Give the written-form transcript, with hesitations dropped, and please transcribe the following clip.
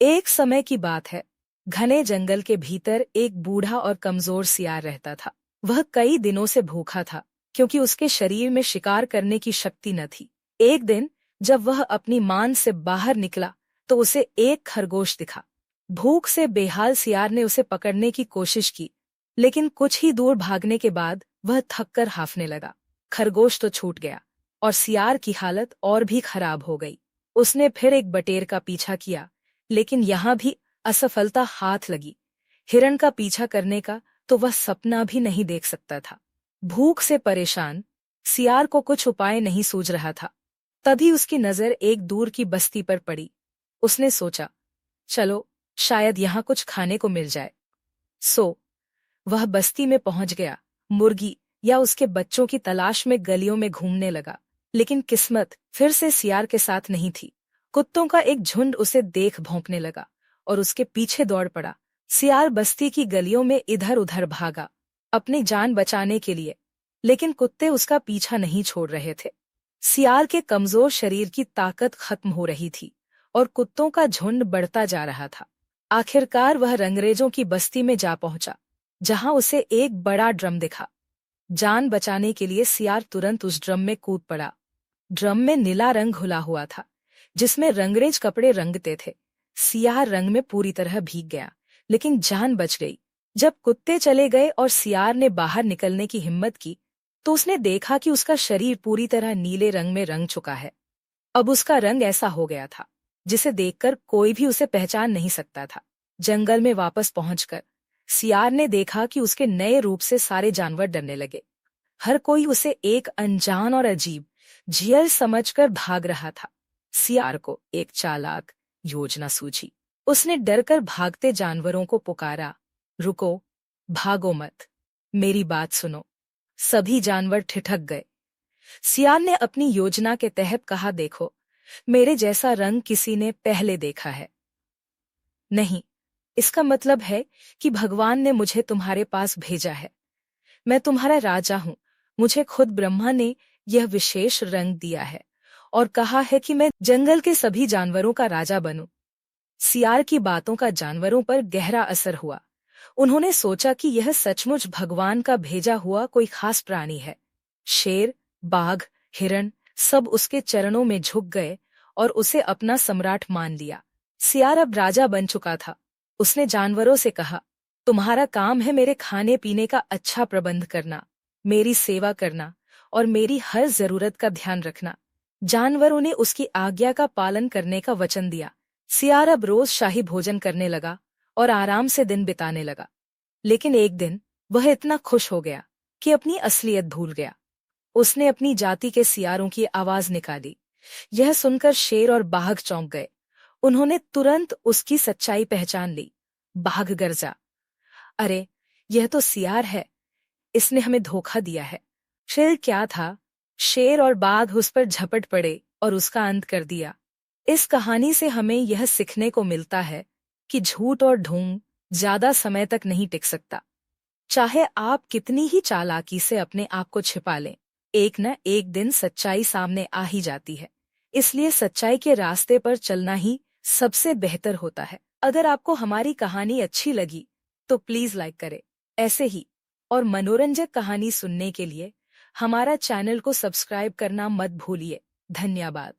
एक समय की बात है। घने जंगल के भीतर एक बूढ़ा और कमजोर सियार रहता था। वह कई दिनों से भूखा था, क्योंकि उसके शरीर में शिकार करने की शक्ति न थी। एक दिन जब वह अपनी मान से बाहर निकला तो उसे एक खरगोश दिखा। भूख से बेहाल सियार ने उसे पकड़ने की कोशिश की, लेकिन कुछ ही दूर भागने के बाद वह थककर हांफने लगा। खरगोश तो छूट गया और सियार की हालत और भी खराब हो गई। उसने फिर एक बटेर का पीछा किया, लेकिन यहाँ भी असफलता हाथ लगी। हिरण का पीछा करने का तो वह सपना भी नहीं देख सकता था। भूख से परेशान सियार को कुछ उपाय नहीं सूझ रहा था। तभी उसकी नजर एक दूर की बस्ती पर पड़ी। उसने सोचा, चलो शायद यहाँ कुछ खाने को मिल जाए। वह बस्ती में पहुंच गया। मुर्गी या उसके बच्चों की तलाश में गलियों में घूमने लगा, लेकिन किस्मत फिर से सियार के साथ नहीं थी। कुत्तों का एक झुंड उसे देख भौंकने लगा और उसके पीछे दौड़ पड़ा। सियार बस्ती की गलियों में इधर उधर भागा, अपनी जान बचाने के लिए, लेकिन कुत्ते उसका पीछा नहीं छोड़ रहे थे। सियार के कमजोर शरीर की ताकत खत्म हो रही थी और कुत्तों का झुंड बढ़ता जा रहा था। आखिरकार वह रंगरेजों की बस्ती में जा पहुंचा, जहां उसे एक बड़ा ड्रम दिखा। जान बचाने के लिए सियार तुरंत उस ड्रम में कूद पड़ा। ड्रम में नीला रंग घुला हुआ था, जिसमें रंगरेज कपड़े रंगते थे। सियार रंग में पूरी तरह भीग गया, लेकिन जान बच गई। जब कुत्ते चले गए और सियार ने बाहर निकलने की हिम्मत की, तो उसने देखा कि उसका शरीर पूरी तरह नीले रंग में रंग चुका है। अब उसका रंग ऐसा हो गया था जिसे देखकर कोई भी उसे पहचान नहीं सकता था। जंगल में वापस पहुंचकर सियार ने देखा कि उसके नए रूप से सारे जानवर डरने लगे। हर कोई उसे एक अनजान और अजीब जियल समझकर भाग रहा था। सियार को एक चालाक योजना सूझी। उसने डरकर भागते जानवरों को पुकारा, रुको, भागो मत, मेरी बात सुनो। सभी जानवर ठिठक गए। सियार ने अपनी योजना के तहत कहा, देखो, मेरे जैसा रंग किसी ने पहले देखा है नहीं। इसका मतलब है कि भगवान ने मुझे तुम्हारे पास भेजा है। मैं तुम्हारा राजा हूँ। मुझे खुद ब्रह्मा ने यह विशेष रंग दिया है और कहा है कि मैं जंगल के सभी जानवरों का राजा बनूं। सियार की बातों का जानवरों पर गहरा असर हुआ। उन्होंने सोचा कि यह सचमुच भगवान का भेजा हुआ कोई खास प्राणी है। शेर, बाघ, हिरण सब उसके चरणों में झुक गए और उसे अपना सम्राट मान लिया। सियार अब राजा बन चुका था। उसने जानवरों से कहा, तुम्हारा काम है मेरे खाने पीने का अच्छा प्रबंध करना, मेरी सेवा करना और मेरी हर जरूरत का ध्यान रखना। जानवरों ने उसकी आज्ञा का पालन करने का वचन दिया। सियार अब रोज शाही भोजन करने लगा और आराम से दिन बिताने लगा। लेकिन एक दिन वह इतना खुश हो गया कि अपनी असलियत भूल गया। उसने अपनी जाति के सियारों की आवाज निकाली। यह सुनकर शेर और बाघ चौंक गए। उन्होंने तुरंत उसकी सच्चाई पहचान ली। बाघ गरजा, अरे, यह तो सियार है, इसने हमें धोखा दिया है। फिर क्या था, शेर और बाघ उस पर झपट पड़े और उसका अंत कर दिया। इस कहानी से हमें यह सीखने को मिलता है कि झूठ और ढोंग ज्यादा समय तक नहीं टिक सकता। चाहे आप कितनी ही चालाकी से अपने आप को छिपा लें, एक न एक दिन सच्चाई सामने आ ही जाती है। इसलिए सच्चाई के रास्ते पर चलना ही सबसे बेहतर होता है। अगर आपको हमारी कहानी अच्छी लगी तो प्लीज लाइक करें। ऐसे ही और मनोरंजक कहानी सुनने के लिए हमारा चैनल को सब्सक्राइब करना मत भूलिए। धन्यवाद।